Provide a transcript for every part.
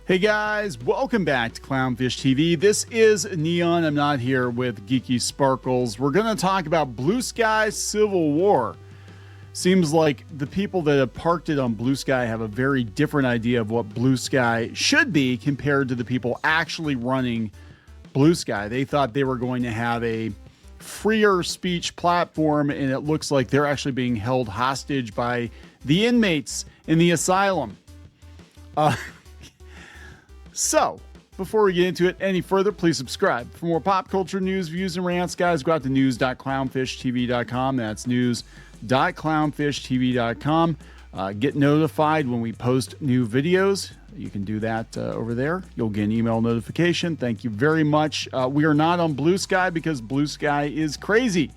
Hey guys, welcome back to Clownfish TV. This is Kneon. I'm not here with Geeky Sparkles. We're going to talk about BlueSky Civil War. Seems like the people that have parked it on BlueSky have a very different idea of what BlueSky should be compared to the people actually running BlueSky. They thought they were going to have a freer speech platform, and it looks like they're actually being held hostage by the inmates in the asylum. So, before we get into it any further, please subscribe. For more pop culture news, views, and rants, guys, go out to news.clownfishtv.com. That's news.clownfishtv.com. Get notified when we post new videos. You can do that over there. You'll get an email notification. Thank you very much. We are not on BlueSky because BlueSky is crazy.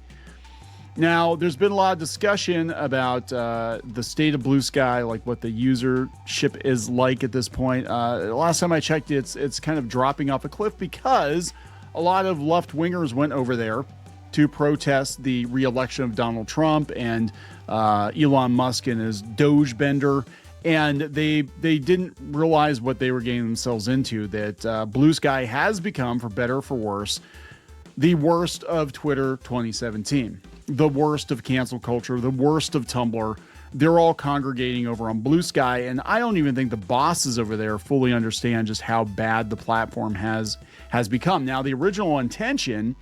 Now, there's been a lot of discussion about the state of BlueSky, like what the usership is like at this point. Last time I checked, it's kind of dropping off a cliff because a lot of left-wingers went over there to protest the re-election of Donald Trump and Elon Musk and his Doge bender. And they didn't realize what they were getting themselves into, that BlueSky has become, for better or for worse, the worst of Twitter 2017. The worst of cancel culture, the worst of Tumblr. They're all congregating over on BlueSky, and I don't even think the bosses over there fully understand just how bad the platform has become. Now, the original intention,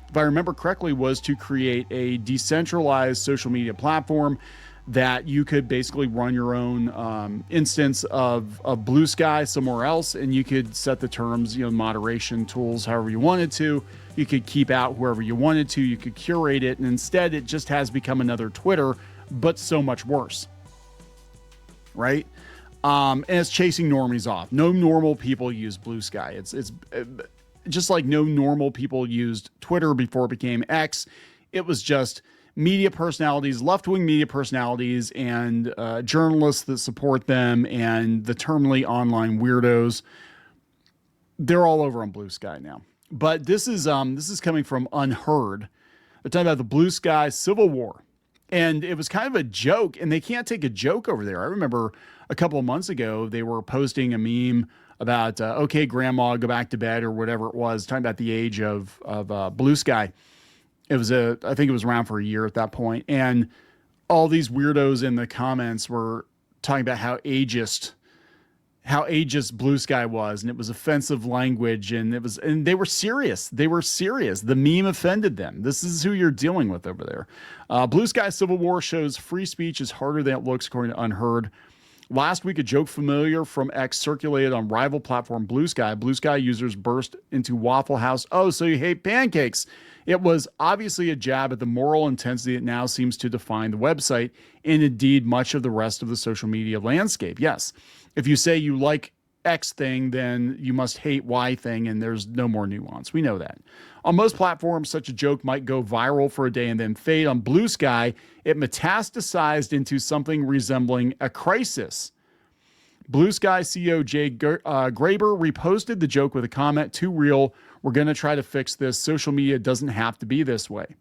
if I remember correctly, was to create a decentralized social media platform that you could basically run your own instance of BlueSky somewhere else, and you could set the terms, moderation tools, however you wanted to. You could keep out whoever you wanted to. You could curate it, and instead it just has become another Twitter, but so much worse, right? And it's chasing normies off. No normal people use BlueSky. It's just like no normal people used Twitter before it became X. It was just media personalities, left-wing media personalities, and journalists that support them, and the terminally online weirdos. They're all over on BlueSky now. But this is coming from Unheard. They're talking about the BlueSky Civil War, and it was kind of a joke. And they can't take a joke over there. I remember a couple of months ago they were posting a meme about "Okay, Grandma, go back to bed" or whatever it was, talking about the age of BlueSky. It was I think it was around for a year at that point, and all these weirdos in the comments were talking about how ageist BlueSky was, and it was offensive language, and they were serious. They were serious. The meme offended them. This is who you're dealing with over there. BlueSky Civil War shows free speech is harder than it looks, according to Unheard. Last week, a joke familiar from X circulated on rival platform BlueSky. BlueSky users burst into Waffle House. "Oh, so you hate pancakes." It was obviously a jab at the moral intensity that now seems to define the website and indeed much of the rest of the social media landscape. Yes, if you say you like X thing, then you must hate Y thing, and there's no more nuance. We know that. On most platforms, such a joke might go viral for a day and then fade. On BlueSky, it metastasized into something resembling a crisis. BlueSky CEO Jay Graber reposted the joke with a comment, "Too real. We're going to try to fix this. Social media doesn't have to be this way."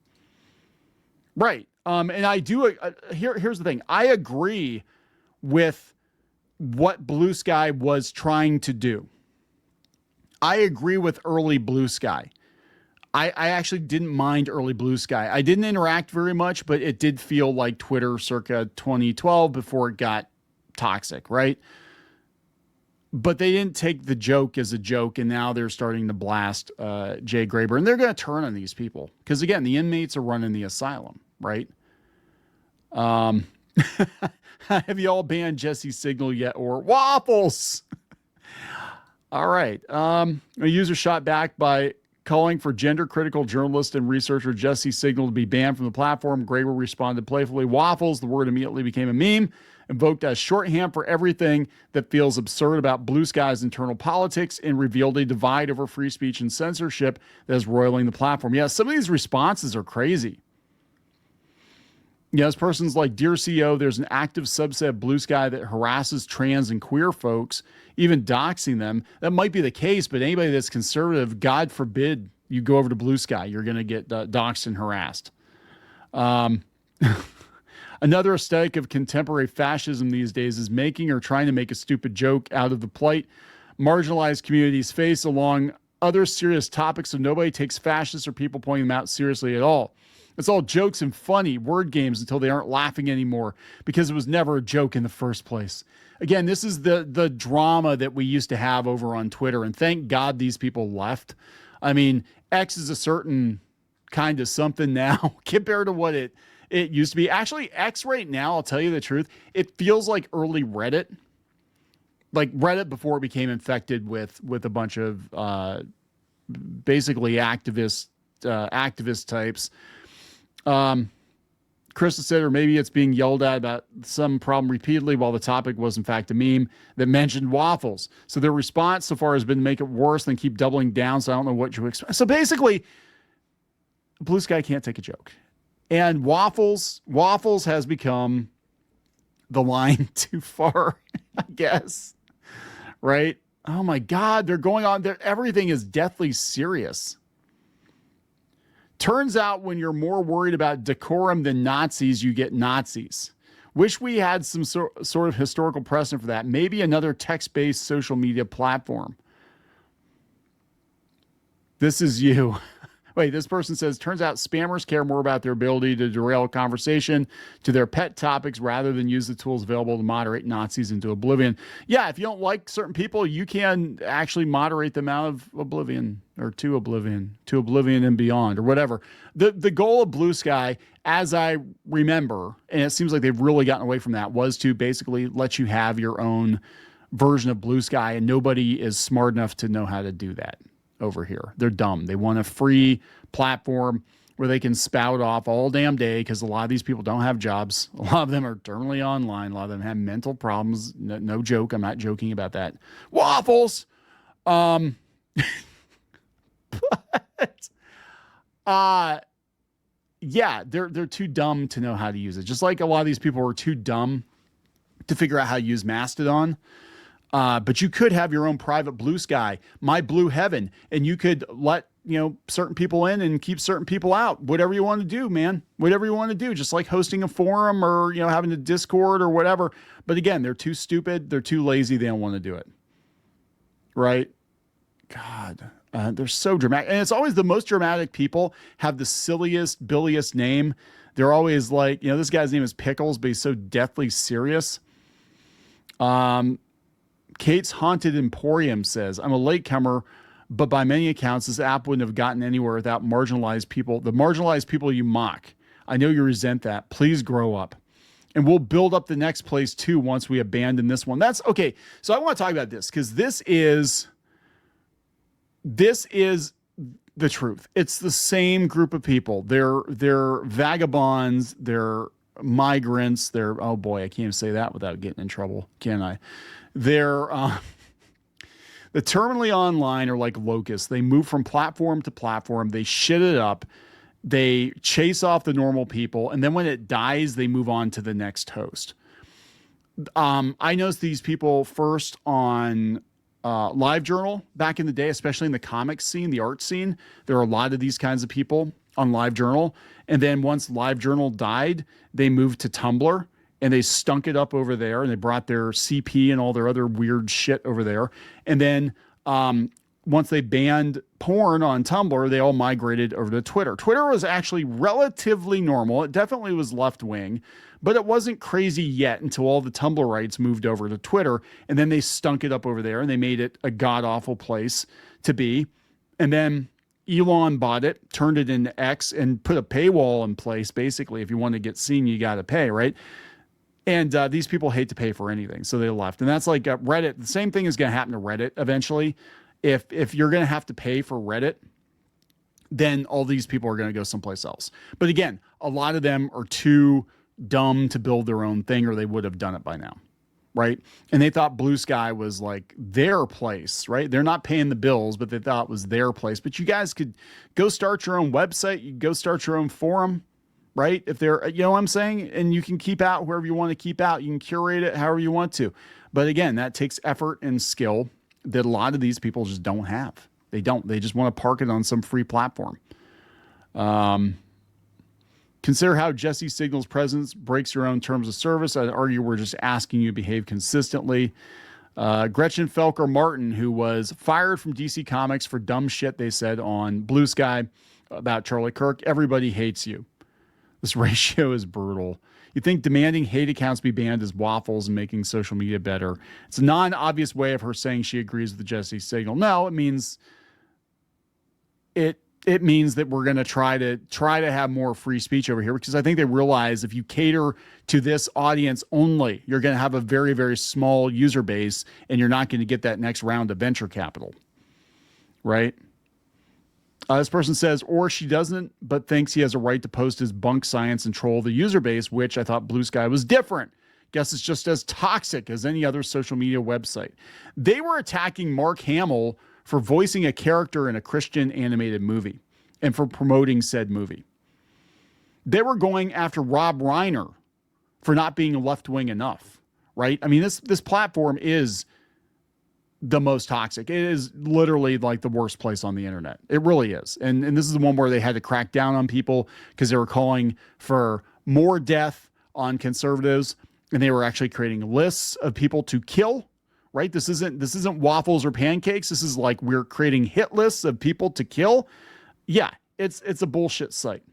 Right. And I do. Here's the thing. I agree with what BlueSky was trying to do. I agree with early BlueSky. I actually didn't mind early BlueSky. I didn't interact very much, but it did feel like Twitter circa 2012 before it got toxic, right? But they didn't take the joke as a joke, and now they're starting to blast Jay Graber. And they're going to turn on these people because, again, the inmates are running the asylum, right? Have you all banned Jesse Signal yet, or Waffles? All right. A user shot back by calling for gender-critical journalist and researcher Jesse Signal to be banned from the platform. Graber responded playfully, "Waffles." The word immediately became a meme, invoked as shorthand for everything that feels absurd about BlueSky's internal politics, and revealed a divide over free speech and censorship that is roiling the platform. Yeah, some of these responses are crazy. As persons like, "Dear CEO, there's an active subset of BlueSky that harasses trans and queer folks, even doxing them." That might be the case, but anybody that's conservative, God forbid you go over to BlueSky, you're going to get doxed and harassed. Another aesthetic of contemporary fascism these days is making or trying to make a stupid joke out of the plight marginalized communities face along other serious topics, so nobody takes fascists or people pointing them out seriously at all. It's all jokes and funny word games until they aren't laughing anymore because it was never a joke in the first place. Again, this is the drama that we used to have over on Twitter, and thank God these people left. I mean, X is a certain kind of something now compared to what it used to be. Actually, X right now, I'll tell you the truth, it feels like early Reddit. Like Reddit before it became infected with a bunch of basically activist types. Chris said, or maybe it's being yelled at about some problem repeatedly while the topic was in fact a meme that mentioned waffles. So their response so far has been to make it worse than keep doubling down. So I don't know what you expect. So basically, BlueSky can't take a joke. And waffles has become the line too far, I guess. Right? Oh my God, they're going on there. Everything is deathly serious. Turns out when you're more worried about decorum than Nazis, you get Nazis. Wish we had some sort of historical precedent for that. Maybe another text-based social media platform. This is you. Wait, this person says, turns out spammers care more about their ability to derail a conversation to their pet topics rather than use the tools available to moderate Nazis into oblivion. Yeah, if you don't like certain people, you can actually moderate them out of oblivion or to oblivion and beyond or whatever. The goal of BlueSky, as I remember, and it seems like they've really gotten away from that, was to basically let you have your own version of BlueSky, and nobody is smart enough to know how to do that. Over here, they're dumb. They want a free platform where they can spout off all damn day because a lot of these people don't have jobs. A lot of them are terminally online. A lot of them have mental problems. No joke. I'm not joking about that. Waffles. But yeah, they're too dumb to know how to use it. Just like a lot of these people were too dumb to figure out how to use Mastodon. But you could have your own private BlueSky, my blue heaven, and you could let, certain people in and keep certain people out. Whatever you want to do, man. Whatever you want to do, just like hosting a forum or, having a Discord or whatever. But again, they're too stupid. They're too lazy. They don't want to do it. Right? God, they're so dramatic. And it's always the most dramatic people have the silliest, billiest name. They're always like, this guy's name is Pickles, but he's so deathly serious. Kate's Haunted Emporium says, I'm a latecomer, but by many accounts, this app wouldn't have gotten anywhere without marginalized people. The marginalized people you mock. I know you resent that. Please grow up. And we'll build up the next place too once we abandon this one. That's okay. So I want to talk about this because this is the truth. It's the same group of people. They're vagabonds. They're migrants. They're, oh boy, I can't even say that without getting in trouble, can I? They're the terminally online are like locusts. They move from platform to platform. They shit it up. They chase off the normal people. And then when it dies, they move on to the next host. I noticed these people first on LiveJournal back in the day, especially in the comics scene, the art scene. There are a lot of these kinds of people on LiveJournal. And then once LiveJournal died, they moved to Tumblr. And they stunk it up over there, and they brought their CP and all their other weird shit over there. And then once they banned porn on Tumblr, they all migrated over to Twitter. Twitter was actually relatively normal. It definitely was left-wing, but it wasn't crazy yet until all the Tumblrites moved over to Twitter, and then they stunk it up over there, and they made it a god-awful place to be. And then Elon bought it, turned it into X, and put a paywall in place. Basically, if you want to get seen, you got to pay, right? And these people hate to pay for anything, so they left. And that's like Reddit. The same thing is going to happen to Reddit eventually. If you're going to have to pay for Reddit, then all these people are going to go someplace else. But again, a lot of them are too dumb to build their own thing, or they would have done it by now, right? And they thought BlueSky was like their place, right? They're not paying the bills, but they thought it was their place. But you guys could go start your own website. You go start your own forum. Right? If they're, you know what I'm saying? And you can keep out whoever you want to keep out. You can curate it however you want to. But again, that takes effort and skill that a lot of these people just don't have. They don't. They just want to park it on some free platform. Consider how Jesse Signal's presence breaks your own terms of service. I'd argue we're just asking you to behave consistently. Gretchen Felker Martin, who was fired from DC Comics for dumb shit they said on Blue Sky about Charlie Kirk. Everybody hates you. This ratio is brutal. You think demanding hate accounts be banned is Waffles and making social media better. It's a non-obvious way of her saying she agrees with the Jesse signal. No, it means that we're going to try to have more free speech over here, because I think they realize if you cater to this audience only, you're going to have a very, very small user base, and you're not going to get that next round of venture capital, right? This person says, or she doesn't, but thinks he has a right to post his bunk science and troll the user base, which I thought Blue Sky was different. Guess it's just as toxic as any other social media website. They were attacking Mark Hamill for voicing a character in a Christian animated movie and for promoting said movie. They were going after Rob Reiner for not being left-wing enough, right? I mean, this platform is the most toxic. It is literally like the worst place on the internet. It really is. And this is the one where they had to crack down on people because they were calling for more death on conservatives, and they were actually creating lists of people to kill, right? This isn't waffles or pancakes. This is like we're creating hit lists of people to kill. Yeah, it's a bullshit site.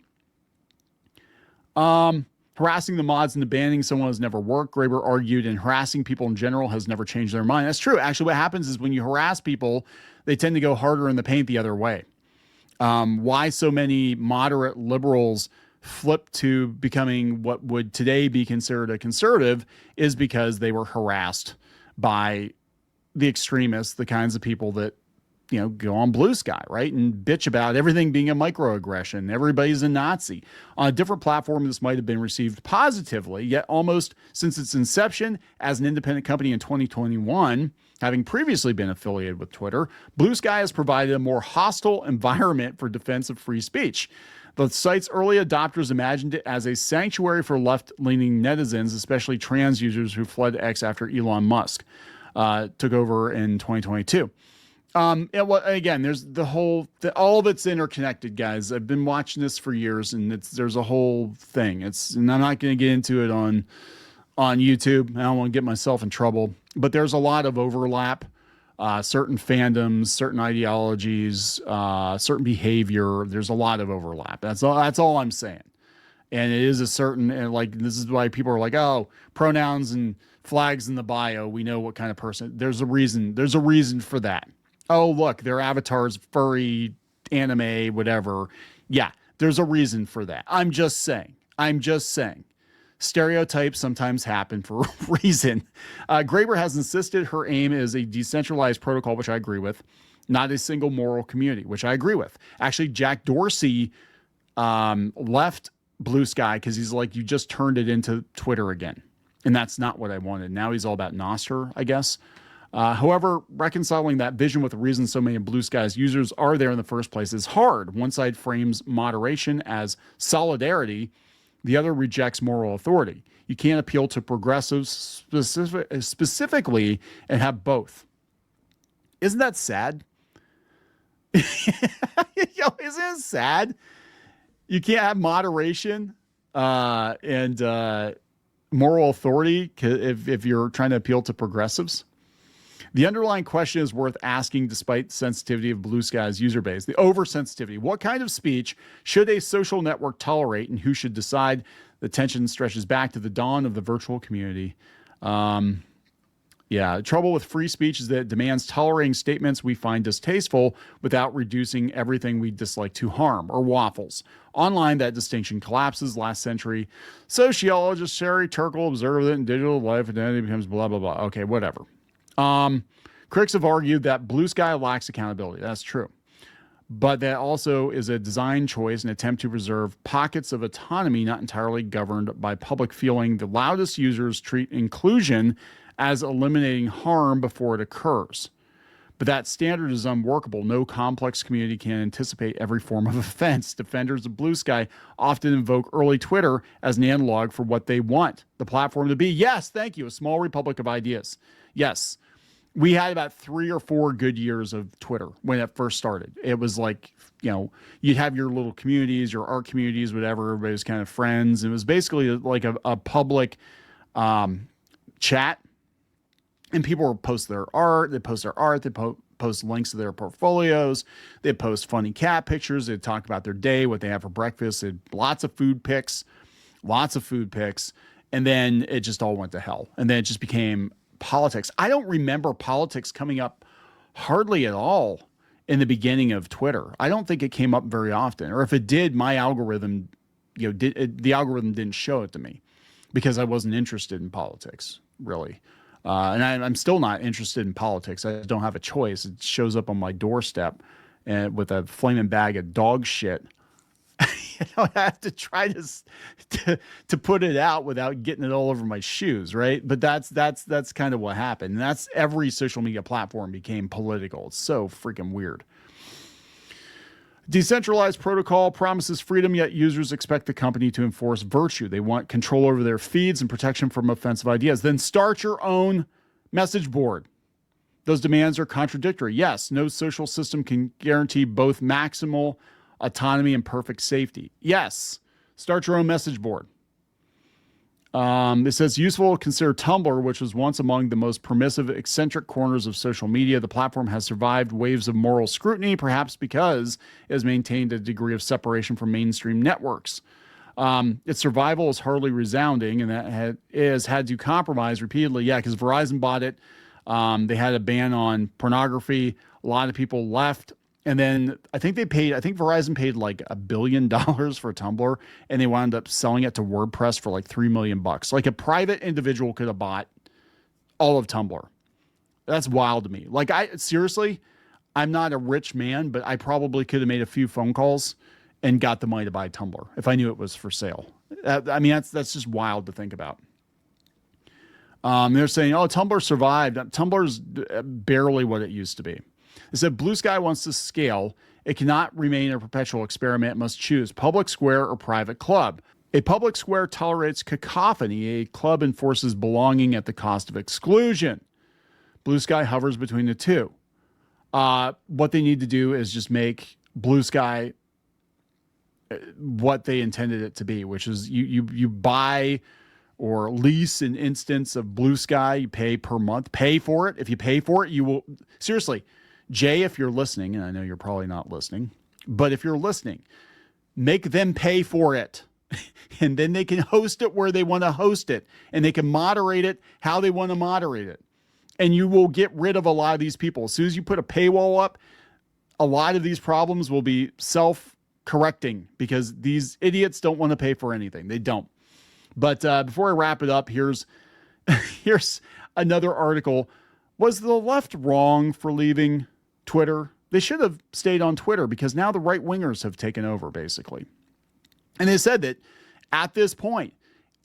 Harassing the mods and banning someone has never worked. Graber argued, and harassing people in general has never changed their mind. That's true. Actually, what happens is when you harass people, they tend to go harder in the paint the other way. Why so many moderate liberals flip to becoming what would today be considered a conservative is because they were harassed by the extremists, the kinds of people that, you know, go on Blue Sky, right? And bitch about everything being a microaggression. Everybody's a Nazi. On a different platform, this might have been received positively, yet almost since its inception as an independent company in 2021, having previously been affiliated with Twitter, Blue Sky has provided a more hostile environment for defense of free speech. The site's early adopters imagined it as a sanctuary for left-leaning netizens, especially trans users who fled X after Elon Musk took over in 2022. Again, there's all of it's interconnected, guys. I've been watching this for years, and there's a whole thing. And I'm not going to get into it on YouTube. I don't want to get myself in trouble, but there's a lot of overlap. Certain fandoms, certain ideologies, certain behavior. There's a lot of overlap. That's all I'm saying. And it is a certain, and like, this is why people are like, oh, pronouns and flags in the bio. We know what kind of person. There's a reason for that. Oh, look, their avatar's furry, anime, whatever. Yeah, there's a reason for that. I'm just saying. Stereotypes sometimes happen for a reason. Graber has insisted her aim is a decentralized protocol, which I agree with, not a single moral community, which I agree with. Actually, Jack Dorsey left Blue Sky because he's like, you just turned it into Twitter again. And that's not what I wanted. Now he's all about Nostr, I guess. However, reconciling that vision with the reason so many Blue Sky's users are there in the first place is hard. One side frames moderation as solidarity. The other rejects moral authority. You can't appeal to progressives specifically and have both. Isn't that sad? Isn't it sad? You can't have moderation and moral authority if you're trying to appeal to progressives. The underlying question is worth asking despite sensitivity of Blue Sky's user base. The oversensitivity. What kind of speech should a social network tolerate, and who should decide? The tension stretches back to the dawn of the virtual community. The trouble with free speech is that it demands tolerating statements we find distasteful without reducing everything we dislike to harm, or Waffles. Online, that distinction collapses. Last century, sociologist Sherry Turkle observed that in digital life, identity becomes blah, blah, blah. Okay, whatever. Critics have argued that Blue Sky lacks accountability. That's true. But that also is a design choice, an attempt to preserve pockets of autonomy not entirely governed by public feeling. The loudest users treat inclusion as eliminating harm before it occurs. But that standard is unworkable. No complex community can anticipate every form of offense. Defenders of Blue Sky often invoke early Twitter as an analog for what they want the platform to be. Yes, thank you. A small republic of ideas. Yes. We had about 3 or 4 good years of Twitter when it first started. It was like, you know, you'd have your little communities, your art communities, whatever. Everybody was kind of friends. It was basically like a public chat. And people will post their art. They post their art. They post links to their portfolios. They post funny cat pictures. They talk about their day, what they have for breakfast. They had lots of food pics. And then it just all went to hell. And then it just became politics. I don't remember politics coming up hardly at all in the beginning of Twitter. I don't think it came up very often. Or if it did, my algorithm, the algorithm didn't show it to me because I wasn't interested in politics, really. And I'm still not interested in politics. I don't have a choice. It shows up on my doorstep and with a flaming bag of dog shit. I have to try to put it out without getting it all over my shoes, right? But that's kind of what happened. And that's every social media platform became political. It's so freaking weird. Decentralized protocol promises freedom, yet users expect the company to enforce virtue. They want control over their feeds and protection from offensive ideas. Then start your own message board. Those demands are contradictory. Yes, no social system can guarantee both maximal autonomy and perfect safety. Yes, start your own message board. It says useful to consider Tumblr, which was once among the most permissive, eccentric corners of social media. The platform has survived waves of moral scrutiny, perhaps because it has maintained a degree of separation from mainstream networks. Its survival is hardly resounding, and that it has had to compromise repeatedly. Yeah, because Verizon bought it. They had a ban on pornography. A lot of people left. And then I think Verizon paid like $1 billion for Tumblr, and they wound up selling it to WordPress for like $3 million. Like a private individual could have bought all of Tumblr. That's wild to me. Like seriously, I'm not a rich man, but I probably could have made a few phone calls and got the money to buy Tumblr if I knew it was for sale. I mean, that's just wild to think about. They're saying, oh, Tumblr survived. Tumblr's barely what it used to be. It said BlueSky wants to scale. It cannot remain a perpetual experiment. It must choose public square or private club. A public square tolerates cacophony. A club enforces belonging at the cost of exclusion. BlueSky hovers between the two. What they need to do is just make BlueSky what they intended it to be, which is you buy or lease an instance of BlueSky. You pay per month. Pay for it. If you pay for it, you will... Seriously, Jay, if you're listening, and I know you're probably not listening, but if you're listening, make them pay for it. And then they can host it where they want to host it. And they can moderate it how they want to moderate it. And you will get rid of a lot of these people. As soon as you put a paywall up, a lot of these problems will be self-correcting because these idiots don't want to pay for anything. They don't. But before I wrap it up, here's another article. Was the left wrong for leaving Twitter? They should have stayed on Twitter because now the right-wingers have taken over, basically. And they said that at this point,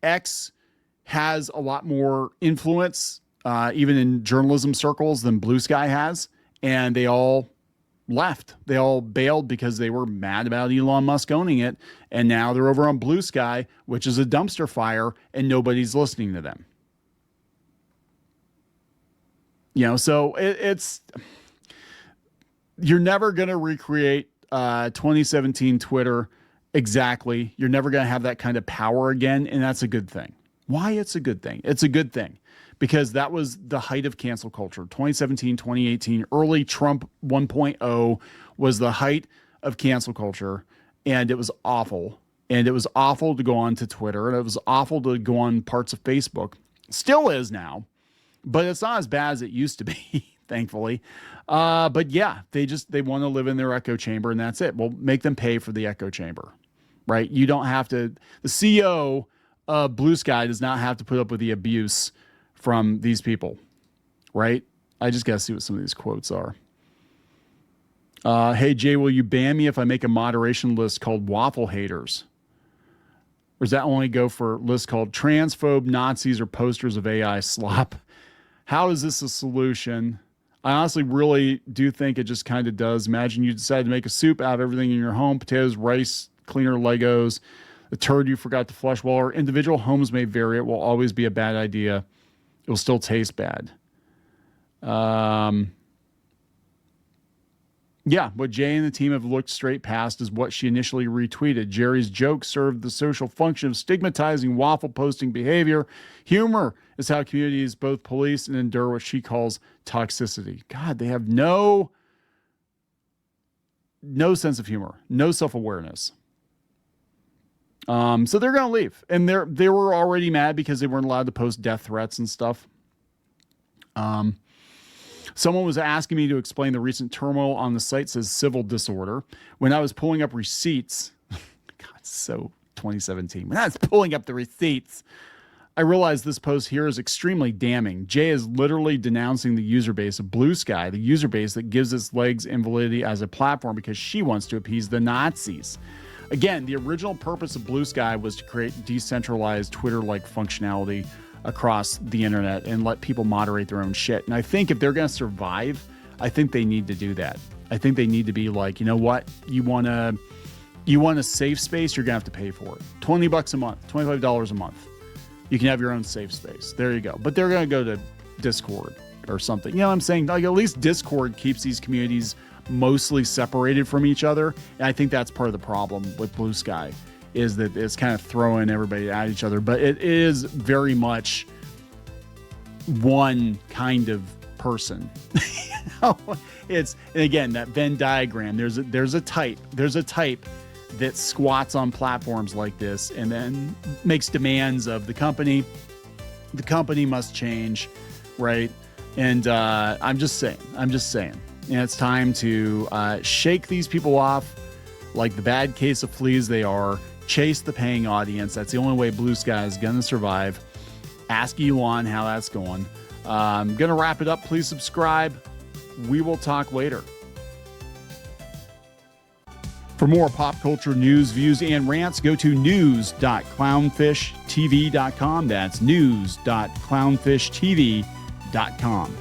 X has a lot more influence, even in journalism circles, than BlueSky has. And they all left. They all bailed because they were mad about Elon Musk owning it. And now they're over on BlueSky, which is a dumpster fire, and nobody's listening to them. So it's you're never going to recreate 2017 Twitter exactly. You're never going to have that kind of power again, and that's a good thing. Why it's a good thing? It's a good thing because that was the height of cancel culture. 2017, 2018, early Trump 1.0 was the height of cancel culture, and it was awful. And it was awful to go on to Twitter, and it was awful to go on parts of Facebook. Still is now. But it's not as bad as it used to be, thankfully. But yeah, they want to live in their echo chamber, and that's it. We'll make them pay for the echo chamber, right? You don't have to. The CEO of BlueSky does not have to put up with the abuse from these people, right? I just got to see what some of these quotes are. Hey, Jay, will you ban me if I make a moderation list called Waffle Haters? Or does that only go for lists called transphobe, Nazis, or posters of AI slop? How is this a solution? I honestly really do think it just kind of does. Imagine you decide to make a soup out of everything in your home: potatoes, rice, cleaner Legos, the turd you forgot to flush. While our individual homes may vary, it will always be a bad idea. It will still taste bad. Yeah, what Jay and the team have looked straight past is what she initially retweeted. Jerry's joke served the social function of stigmatizing waffle posting behavior. Humor is how communities both police and endure what she calls toxicity. God, they have no sense of humor, no self-awareness. So they're going to leave. And they were already mad because they weren't allowed to post death threats and stuff. Someone was asking me to explain the recent turmoil on the site, says civil disorder. When I was pulling up receipts, God, so 2017. When I was pulling up the receipts, I realized this post here is extremely damning. Jay is literally denouncing the user base of BlueSky, the user base that gives its legs and validity as a platform because she wants to appease the Nazis. Again, the original purpose of BlueSky was to create decentralized Twitter-like functionality across the internet and let people moderate their own shit. And I think if they're going to survive, I think they need to do that. I think they need to be like, you know what? You want a safe space, you're going to have to pay for it. $20 a month, $25 a month. You can have your own safe space. There you go. But they're going to go to Discord or something. You know what I'm saying? Like, at least Discord keeps these communities mostly separated from each other. And I think that's part of the problem with BlueSky, is that it's kind of throwing everybody at each other. But it is very much one kind of person. It's, and again, that Venn diagram, there's a type that squats on platforms like this and then makes demands of the company. The company must change, right? And I'm just saying, and it's time to shake these people off like the bad case of fleas they are. Chase the paying audience. That's the only way BlueSky is going to survive. Ask Elon how that's going. I'm going to wrap it up. Please subscribe. We will talk later. For more pop culture news, views, and rants, go to news.clownfishtv.com. That's news.clownfishtv.com.